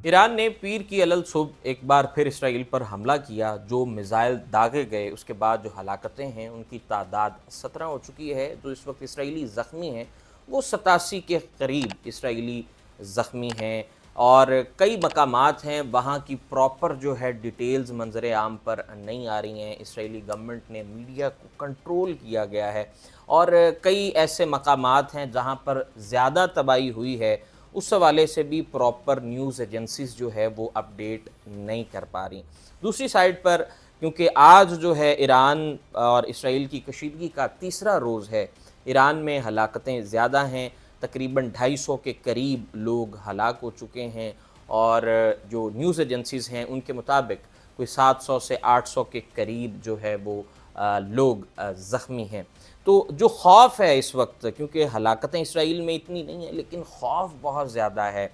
Iran ने पीर की अलल सुबह एक बार फिर इसराइल पर हमला किया। जो मिसाइल दागे गए उसके बाद जो हलाकतें हैं उनकी तादाद 17 हो चुकी है। जो इस वक्त इसराइली ज़ख्मी हैं वो 87 के करीब इसराइली ज़ख्मी हैं और कई मकामात हैं वहाँ की प्रॉपर जो है डिटेल्स मंजर आम पर नहीं आ रही हैं। इसराइली गवर्नमेंट ने मीडिया को कंट्रोल किया गया है और कई ऐसे मकामात हैं जहाँ पर ज़्यादा तबाही हुई है, उस हवाले से भी प्रॉपर न्यूज़ एजेंसीज़ जो है वो अपडेट नहीं कर पा रही। दूसरी साइड पर क्योंकि आज जो है ईरान और इसराइल की कशीदगी का तीसरा रोज़ है, ईरान में हलाकतें ज़्यादा हैं, तकरीबन 250 के करीब लोग हलाक हो चुके हैं और जो न्यूज़ एजेंसीज़ हैं उनके मुताबिक कोई 700 से 800 के करीब जो है वो लोग ज़ख्मी हैं। तो जो खौफ है इस वक्त, क्योंकि हलाकतें इसराइल में इतनी नहीं है लेकिन खौफ बहुत ज़्यादा है।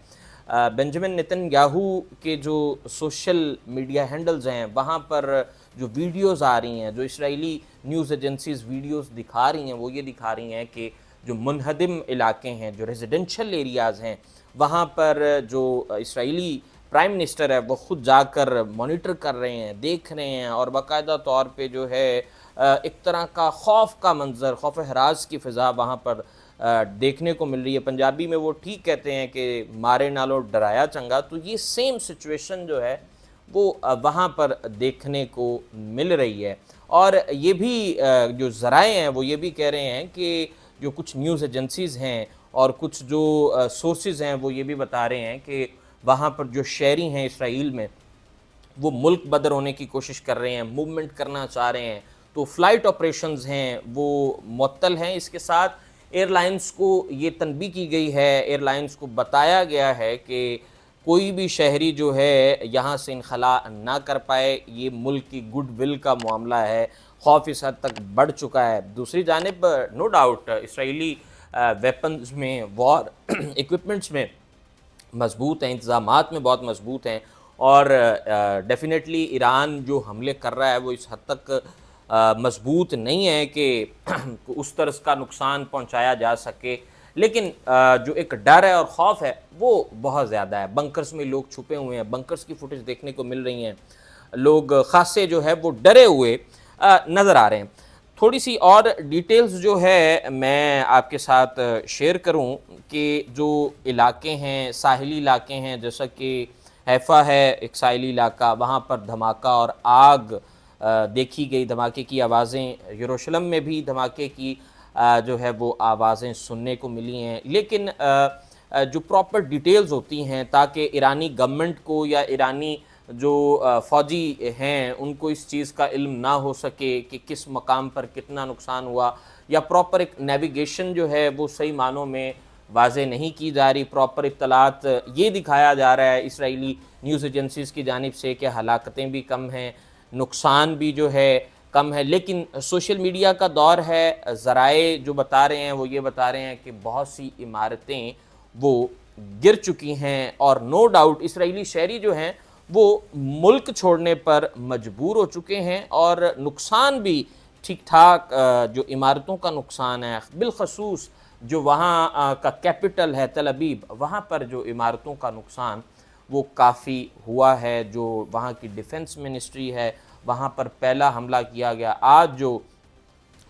बेंजामिन नेतन्याहू के जो सोशल मीडिया हैंडल्स हैं वहाँ पर जो वीडियोज़ आ रही हैं, जो इसराइली न्यूज़ एजेंसीज़ वीडियोज़ दिखा रही हैं, वो ये दिखा रही हैं कि जो मुनहदिम इलाके हैं, जो रेजिडेंशियल एरियाज़ हैं, वहाँ पर जो इसराइली प्राइम मिनिस्टर है वो ख़ुद जाकर मॉनिटर कर रहे हैं, देख रहे हैं और बाकायदा तौर पे जो है एक तरह का खौफ का मंज़र, खौफ हरास की फ़िज़ा वहाँ पर देखने को मिल रही है। पंजाबी में वो ठीक कहते हैं कि मारे नालो डराया चंगा, तो ये सेम सिचुएशन जो है वो वहाँ पर देखने को मिल रही है। और ये भी जो ज़राए हैं वो ये भी कह रहे हैं कि जो कुछ न्यूज़ एजेंसीज़ हैं और कुछ जो सोर्सेज़ हैं वो ये भी बता रहे हैं कि वहाँ पर जो शहरी हैं इसराइल में वो मुल्क बदर होने की कोशिश कर रहे हैं, मूवमेंट करना चाह रहे हैं, तो फ़्लाइट ऑपरेशंस हैं वो मुअत्तल हैं। इसके साथ एयरलाइंस को ये तनबीह की गई है, एयरलाइंस को बताया गया है कि कोई भी शहरी जो है यहाँ से इनखला ना कर पाए। ये मुल्क की गुड विल का मामला है, खौफ इस हद तक बढ़ चुका है। दूसरी जानिब नो डाउट इसराइली वेपन्स में, वॉर इक्विपमेंट्स में मजबूत हैं, इंतज़ामात में बहुत मजबूत हैं और डेफ़िनेटली ईरान जो हमले कर रहा है वो इस हद तक मजबूत नहीं है कि उस तरह का नुकसान पहुंचाया जा सके। लेकिन जो एक डर है और खौफ है वो बहुत ज़्यादा है। बंकर्स में लोग छुपे हुए हैं, बंकर्स की फुटेज देखने को मिल रही हैं, लोग खासे जो है वो डरे हुए नज़र आ रहे हैं। थोड़ी सी और डिटेल्स जो है मैं आपके साथ शेयर करूं कि जो इलाके हैं, साहिली इलाके हैं, जैसा कि हैफा है एक साहिली इलाका, वहाँ पर धमाका और आग देखी गई, धमाके की आवाज़ें, यरूशलेम में भी धमाके की जो है वो आवाज़ें सुनने को मिली हैं। लेकिन जो प्रॉपर डिटेल्स होती हैं ताकि ईरानी गवर्नमेंट को या ईरानी जो फ़ौजी हैं उनको इस चीज़ का इल्म ना हो सके कि किस मकाम पर कितना नुकसान हुआ, या प्रॉपर एक नेविगेशन जो है वो सही मानों में वाज़े नहीं की जा रही। प्रॉपर इत्तलात ये दिखाया जा रहा है इसराइली न्यूज़ एजेंसीज़ की जानिब से कि हलाकतें भी कम हैं, नुकसान भी जो है कम है। लेकिन सोशल मीडिया का दौर है, ज़राए जो बता रहे हैं वो ये बता रहे हैं कि बहुत सी इमारतें वो गिर चुकी हैं और नो डाउट इसराइली शहरी जो हैं वो मुल्क छोड़ने पर मजबूर हो चुके हैं और नुकसान भी ठीक ठाक जो इमारतों का नुकसान है, बिलखसूस जो वहाँ का कैपिटल है तल अबीब, वहाँ पर जो इमारतों का नुकसान वो काफ़ी हुआ है। जो वहाँ की डिफेंस मिनिस्ट्री है वहाँ पर पहला हमला किया गया, आज जो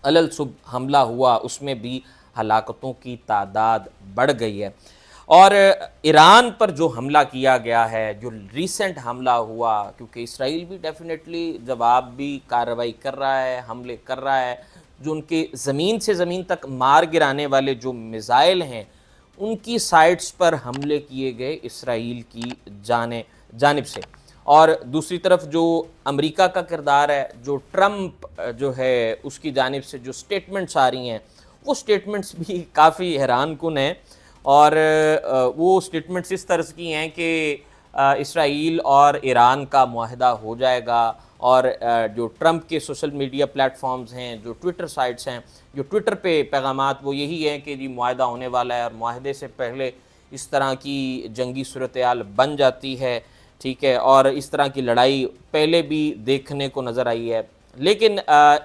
अलल सुबह हमला हुआ उसमें भी हलाकतों की तादाद बढ़ गई है। और ईरान पर जो हमला किया गया है, जो रीसेंट हमला हुआ, क्योंकि इसराइल भी डेफिनेटली जवाब भी कार्रवाई कर रहा है, हमले कर रहा है, जो उनके ज़मीन से ज़मीन तक मार गिराने वाले जो मिसाइल हैं उनकी साइट्स पर हमले किए गए इसराइल की जानिब से। और दूसरी तरफ जो अमेरिका का किरदार है, जो ट्रंप जो है उसकी जानिब से जो स्टेटमेंट्स आ रही हैं वो स्टेटमेंट्स भी काफ़ी हैरान कुन हैं। और वो स्टेटमेंट्स इस तरह की हैं कि इसराइल और ईरान का मुआहदा हो जाएगा और जो ट्रंप के सोशल मीडिया प्लेटफॉर्म्स हैं, जो ट्विटर साइट्स हैं, जो ट्विटर पे पैगामात वो यही हैं कि जी मुआहदा होने वाला है और मुआहदे से पहले इस तरह की जंगी सूरत-ए-हाल बन जाती है, ठीक है, और इस तरह की लड़ाई पहले भी देखने को नज़र आई है। लेकिन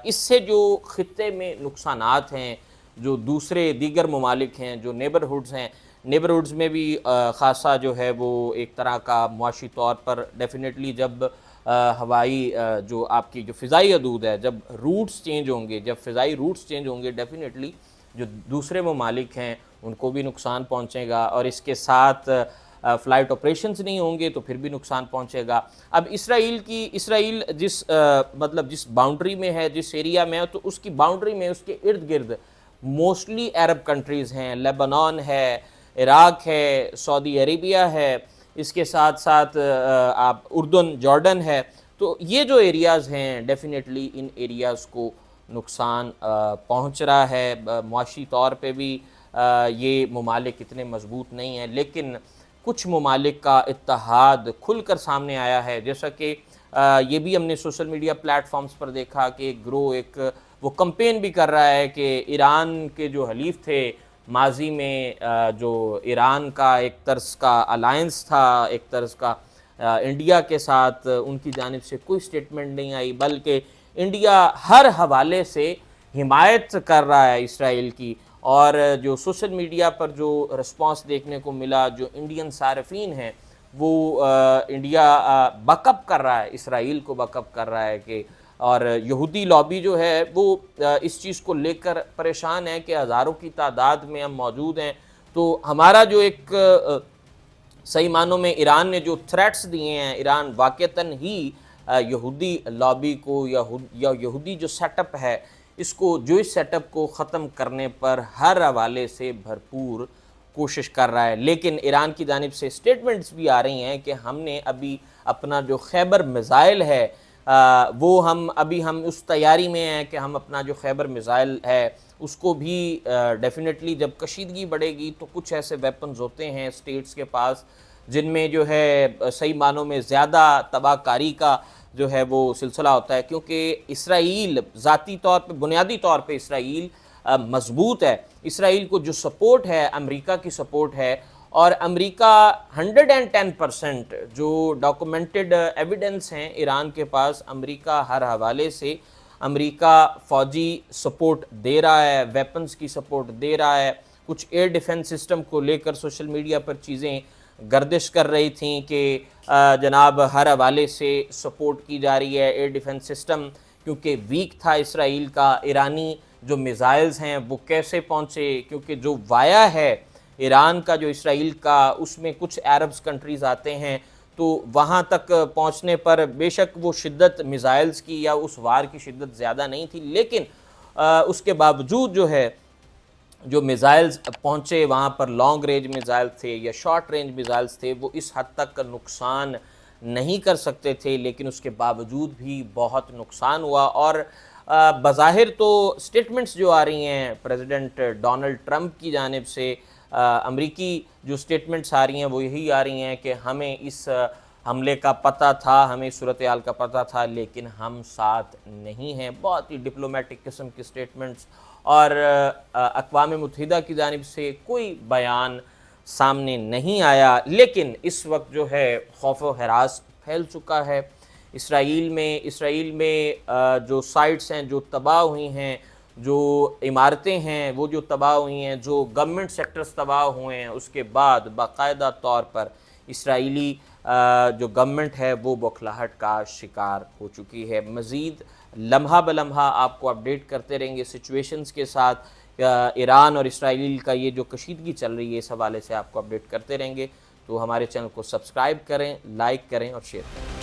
इससे जो ख़ित्ते में नुकसानात हैं جو دوسرے دیگر ممالک ہیں، جو نیبرہڈز ہیں، نیبرہڈز میں بھی خاصا جو ہے وہ ایک طرح کا معاشی طور پر ڈیفینیٹلی جب ہوائی جو آپ کی جو فضائی حدود ہے، جب روٹس چینج ہوں گے، جب فضائی روٹس چینج ہوں گے، ڈیفینیٹلی جو دوسرے ممالک ہیں ان کو بھی نقصان پہنچے گا، اور اس کے ساتھ فلائٹ آپریشنز نہیں ہوں گے تو پھر بھی نقصان پہنچے گا۔ اب اسرائیل جس باؤنڈری میں ہے، جس ایریا میں ہے، تو اس کی باؤنڈری میں اس کے ارد گرد موسٹلی عرب کنٹریز ہیں، لیبنان ہے، عراق ہے، سعودی عربیہ ہے، اس کے ساتھ ساتھ آپ اردن، جارڈن ہے، تو یہ جو ایریاز ہیں ڈیفینیٹلی ان ایریاز کو نقصان پہنچ رہا ہے۔ معاشی طور پہ بھی یہ ممالک اتنے مضبوط نہیں ہیں، لیکن کچھ ممالک کا اتحاد کھل کر سامنے آیا ہے، جیسا کہ یہ بھی ہم نے سوشل میڈیا پلیٹ فارمز پر دیکھا کہ ایک گروہ وہ کمپین بھی کر رہا ہے کہ ایران کے جو حلیف تھے ماضی میں، جو ایران کا ایک طرز کا الائنس تھا، ایک طرز کا انڈیا کے ساتھ، ان کی جانب سے کوئی سٹیٹمنٹ نہیں آئی، بلکہ انڈیا ہر حوالے سے حمایت کر رہا ہے اسرائیل کی۔ اور جو سوشل میڈیا پر جو رسپانس دیکھنے کو ملا، جو انڈین صارفین ہیں وہ انڈیا بیک اپ کر رہا ہے، اسرائیل کو بیک اپ کر رہا ہے کہ، اور یہودی لابی جو ہے وہ اس چیز کو لے کر پریشان ہے کہ ہزاروں کی تعداد میں ہم موجود ہیں، تو ہمارا جو ایک صحیح معنوں میں ایران نے جو تھریٹس دیے ہیں، ایران واقعتاً ہی یہودی لابی کو یا یہودی جو سیٹ اپ ہے، اس سیٹ اپ کو ختم کرنے پر ہر حوالے سے بھرپور کوشش کر رہا ہے۔ لیکن ایران کی جانب سے سٹیٹمنٹس بھی آ رہی ہیں کہ ہم نے ابھی اپنا جو خیبر میزائل ہے ہم اس تیاری میں ہیں کہ ہم اپنا جو خیبر میزائل ہے اس کو بھی ڈیفینیٹلی جب کشیدگی بڑھے گی تو کچھ ایسے ویپنز ہوتے ہیں اسٹیٹس کے پاس جن میں جو ہے صحیح معنوں میں زیادہ تباہ کاری کا جو ہے وہ سلسلہ ہوتا ہے، کیونکہ اسرائیل ذاتی طور پہ، بنیادی طور پہ اسرائیل مضبوط ہے۔ اسرائیل کو جو سپورٹ ہے امریکہ کی سپورٹ ہے، اور امریکہ 110% جو ڈاکومنٹڈ ایویڈنس ہیں ایران کے پاس، امریکہ ہر حوالے سے امریکہ فوجی سپورٹ دے رہا ہے، ویپنز کی سپورٹ دے رہا ہے۔ کچھ ایئر ڈیفنس سسٹم کو لے کر سوشل میڈیا پر چیزیں گردش کر رہی تھیں کہ جناب ہر حوالے سے سپورٹ کی جا رہی ہے ایئر ڈیفنس سسٹم، کیونکہ ویک تھا اسرائیل کا۔ ایرانی جو میزائلز ہیں وہ کیسے پہنچے، کیونکہ جو وایا ہے ایران کا، جو اسرائیل کا، اس میں کچھ عربز کنٹریز آتے ہیں، تو وہاں تک پہنچنے پر بے شک وہ شدت میزائلز کی یا اس وار کی شدت زیادہ نہیں تھی، لیکن اس کے باوجود جو ہے جو میزائلز پہنچے وہاں پر، لانگ رینج میزائل تھے یا شارٹ رینج میزائلز تھے، وہ اس حد تک نقصان نہیں کر سکتے تھے، لیکن اس کے باوجود بھی بہت نقصان ہوا۔ اور بظاہر تو سٹیٹمنٹس جو آ رہی ہیں پریزیڈنٹ ڈونلڈ ٹرمپ کی جانب سے، امریکی جو سٹیٹمنٹس آ رہی ہیں وہ یہی آ رہی ہیں کہ ہمیں اس حملے کا پتہ تھا، ہمیں صورتحال کا پتہ تھا، لیکن ہم ساتھ نہیں ہیں۔ بہت ہی ڈپلومیٹک قسم کی سٹیٹمنٹس، اور اقوام متحدہ کی جانب سے کوئی بیان سامنے نہیں آیا، لیکن اس وقت جو ہے خوف و ہراس پھیل چکا ہے اسرائیل میں جو سائٹس ہیں جو تباہ ہوئی ہیں، جو عمارتیں ہیں وہ جو تباہ ہوئی ہیں، جو گورنمنٹ سیکٹرز تباہ ہوئے ہیں، اس کے بعد باقاعدہ طور پر اسرائیلی جو گورنمنٹ ہے وہ بوکھلاہٹ کا شکار ہو چکی ہے۔ مزید لمحہ بلمحہ آپ کو اپڈیٹ کرتے رہیں گے سچویشنز کے ساتھ، ایران اور اسرائیل کا یہ جو کشیدگی چل رہی ہے اس حوالے سے آپ کو اپڈیٹ کرتے رہیں گے، تو ہمارے چینل کو سبسکرائب کریں، لائک کریں اور شیئر کریں۔